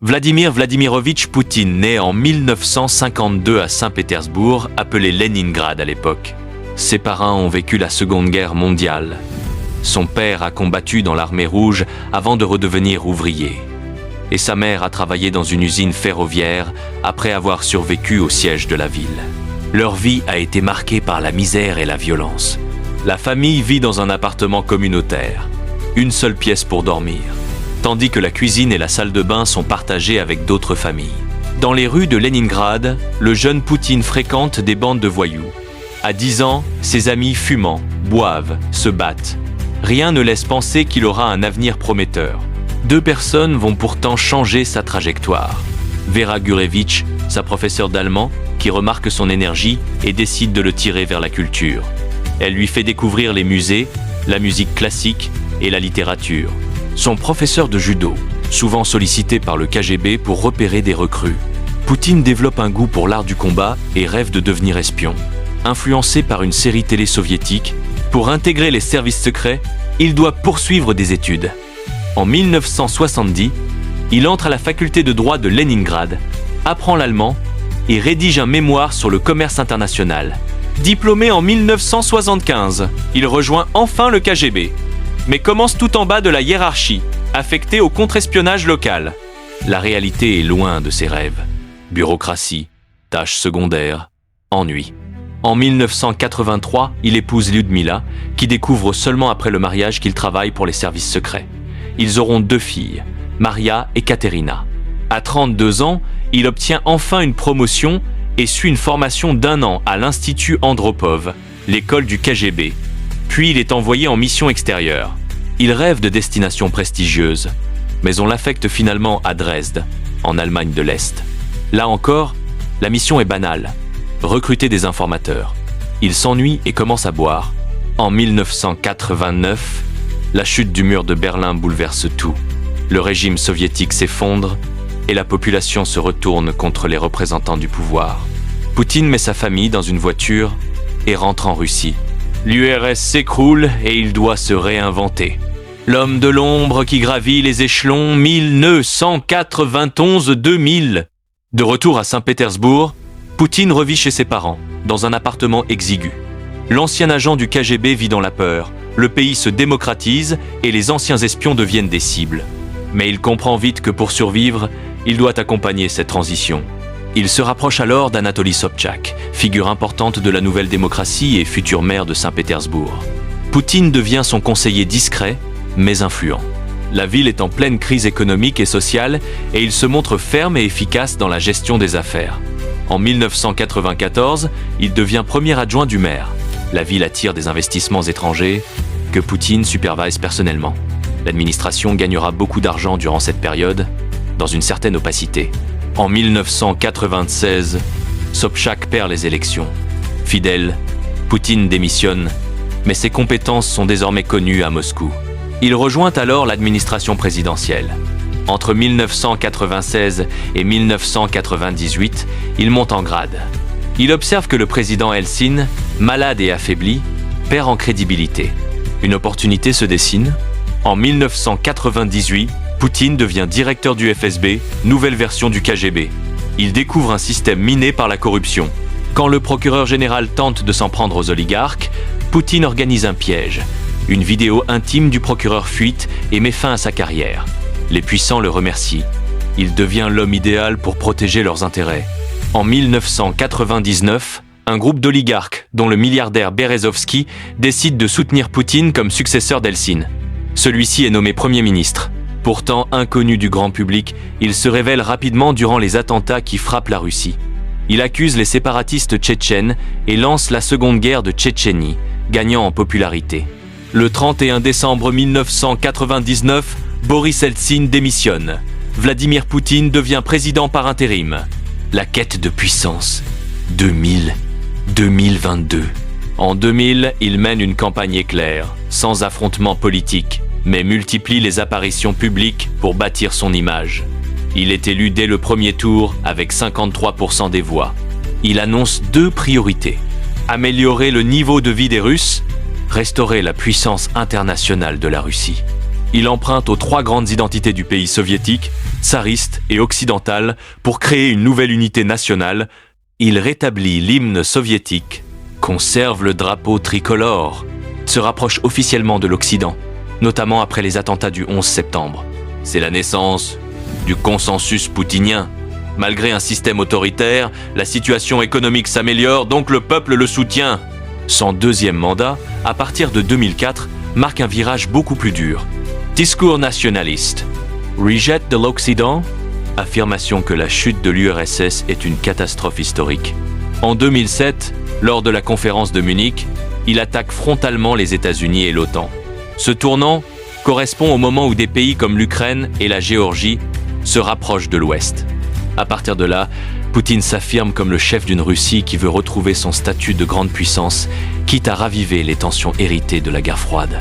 Vladimir Vladimirovitch Poutine naît en 1952 à Saint-Pétersbourg, appelé Leningrad à l'époque. Ses parents ont vécu la Seconde Guerre mondiale. Son père a combattu dans l'armée rouge avant de redevenir ouvrier. Et sa mère a travaillé dans une usine ferroviaire après avoir survécu au siège de la ville. Leur vie a été marquée par la misère et la violence. La famille vit dans un appartement communautaire, une seule pièce pour dormir, tandis que la cuisine et la salle de bain sont partagées avec d'autres familles. Dans les rues de Leningrad, le jeune Poutine fréquente des bandes de voyous. À 10 ans, ses amis fumant, boivent, se battent. Rien ne laisse penser qu'il aura un avenir prometteur. 2 personnes vont pourtant changer sa trajectoire. Vera Gurevich, sa professeure d'allemand, qui remarque son énergie et décide de le tirer vers la culture. Elle lui fait découvrir les musées, la musique classique et la littérature. Son professeur de judo, souvent sollicité par le KGB pour repérer des recrues. Poutine développe un goût pour l'art du combat et rêve de devenir espion. Influencé par une série télé soviétique, pour intégrer les services secrets, il doit poursuivre des études. En 1970, il entre à la faculté de droit de Leningrad, apprend l'allemand et rédige un mémoire sur le commerce international. Diplômé en 1975, il rejoint enfin le KGB, mais commence tout en bas de la hiérarchie, affecté au contre-espionnage local. La réalité est loin de ses rêves. Bureaucratie, tâches secondaires, ennui. En 1983, il épouse Lyudmila, qui découvre seulement après le mariage qu'il travaille pour les services secrets. Ils auront 2 filles, Maria et Katerina. À 32 ans, il obtient enfin une promotion et suit une formation d'1 an à l'Institut Andropov, l'école du KGB. Puis il est envoyé en mission extérieure. Il rêve de destinations prestigieuses, mais on l'affecte finalement à Dresde, en Allemagne de l'Est. Là encore, la mission est banale. Recruter des informateurs. Il s'ennuie et commence à boire. En 1989, la chute du mur de Berlin bouleverse tout. Le régime soviétique s'effondre et la population se retourne contre les représentants du pouvoir. Poutine met sa famille dans une voiture et rentre en Russie. L'URSS s'écroule et il doit se réinventer. L'homme de l'ombre qui gravit les échelons 1991-2000. De retour à Saint-Pétersbourg, Poutine revit chez ses parents, dans un appartement exigu. L'ancien agent du KGB vit dans la peur, le pays se démocratise et les anciens espions deviennent des cibles. Mais il comprend vite que pour survivre, il doit accompagner cette transition. Il se rapproche alors d'Anatoly Sobchak, figure importante de la nouvelle démocratie et futur maire de Saint-Pétersbourg. Poutine devient son conseiller discret, mais influent. La ville est en pleine crise économique et sociale et il se montre ferme et efficace dans la gestion des affaires. En 1994, il devient premier adjoint du maire. La ville attire des investissements étrangers que Poutine supervise personnellement. L'administration gagnera beaucoup d'argent durant cette période, dans une certaine opacité. En 1996, Sobchak perd les élections. Fidèle, Poutine démissionne, mais ses compétences sont désormais connues à Moscou. Il rejoint alors l'administration présidentielle. Entre 1996 et 1998, il monte en grade. Il observe que le président Eltsine, malade et affaibli, perd en crédibilité. Une opportunité se dessine. En 1998, Poutine devient directeur du FSB, nouvelle version du KGB. Il découvre un système miné par la corruption. Quand le procureur général tente de s'en prendre aux oligarques, Poutine organise un piège. Une vidéo intime du procureur fuite et met fin à sa carrière. Les puissants le remercient. Il devient l'homme idéal pour protéger leurs intérêts. En 1999, un groupe d'oligarques, dont le milliardaire Berezovski, décide de soutenir Poutine comme successeur d'Eltsine. Celui-ci est nommé Premier ministre. Pourtant inconnu du grand public, il se révèle rapidement durant les attentats qui frappent la Russie. Il accuse les séparatistes tchétchènes et lance la Seconde Guerre de Tchétchénie, gagnant en popularité. Le 31 décembre 1999, Boris Eltsine démissionne. Vladimir Poutine devient président par intérim. La quête de puissance. 2022. En 2000, il mène une campagne éclair, sans affrontement politique, mais multiplie les apparitions publiques pour bâtir son image. Il est élu dès le premier tour avec 53% des voix. Il annonce 2 priorités. Améliorer le niveau de vie des Russes, restaurer la puissance internationale de la Russie. Il emprunte aux trois grandes identités du pays soviétique, tsariste et occidental, pour créer une nouvelle unité nationale. Il rétablit l'hymne soviétique, conserve le drapeau tricolore, se rapproche officiellement de l'Occident, notamment après les attentats du 11 septembre. C'est la naissance du consensus poutinien. Malgré un système autoritaire, la situation économique s'améliore, donc le peuple le soutient. Son deuxième mandat, à partir de 2004, marque un virage beaucoup plus dur. Discours nationaliste. Rejet de l'Occident, affirmation que la chute de l'URSS est une catastrophe historique. En 2007, lors de la conférence de Munich, il attaque frontalement les États-Unis et l'OTAN. Ce tournant correspond au moment où des pays comme l'Ukraine et la Géorgie se rapprochent de l'Ouest. À partir de là, Poutine s'affirme comme le chef d'une Russie qui veut retrouver son statut de grande puissance, quitte à raviver les tensions héritées de la guerre froide.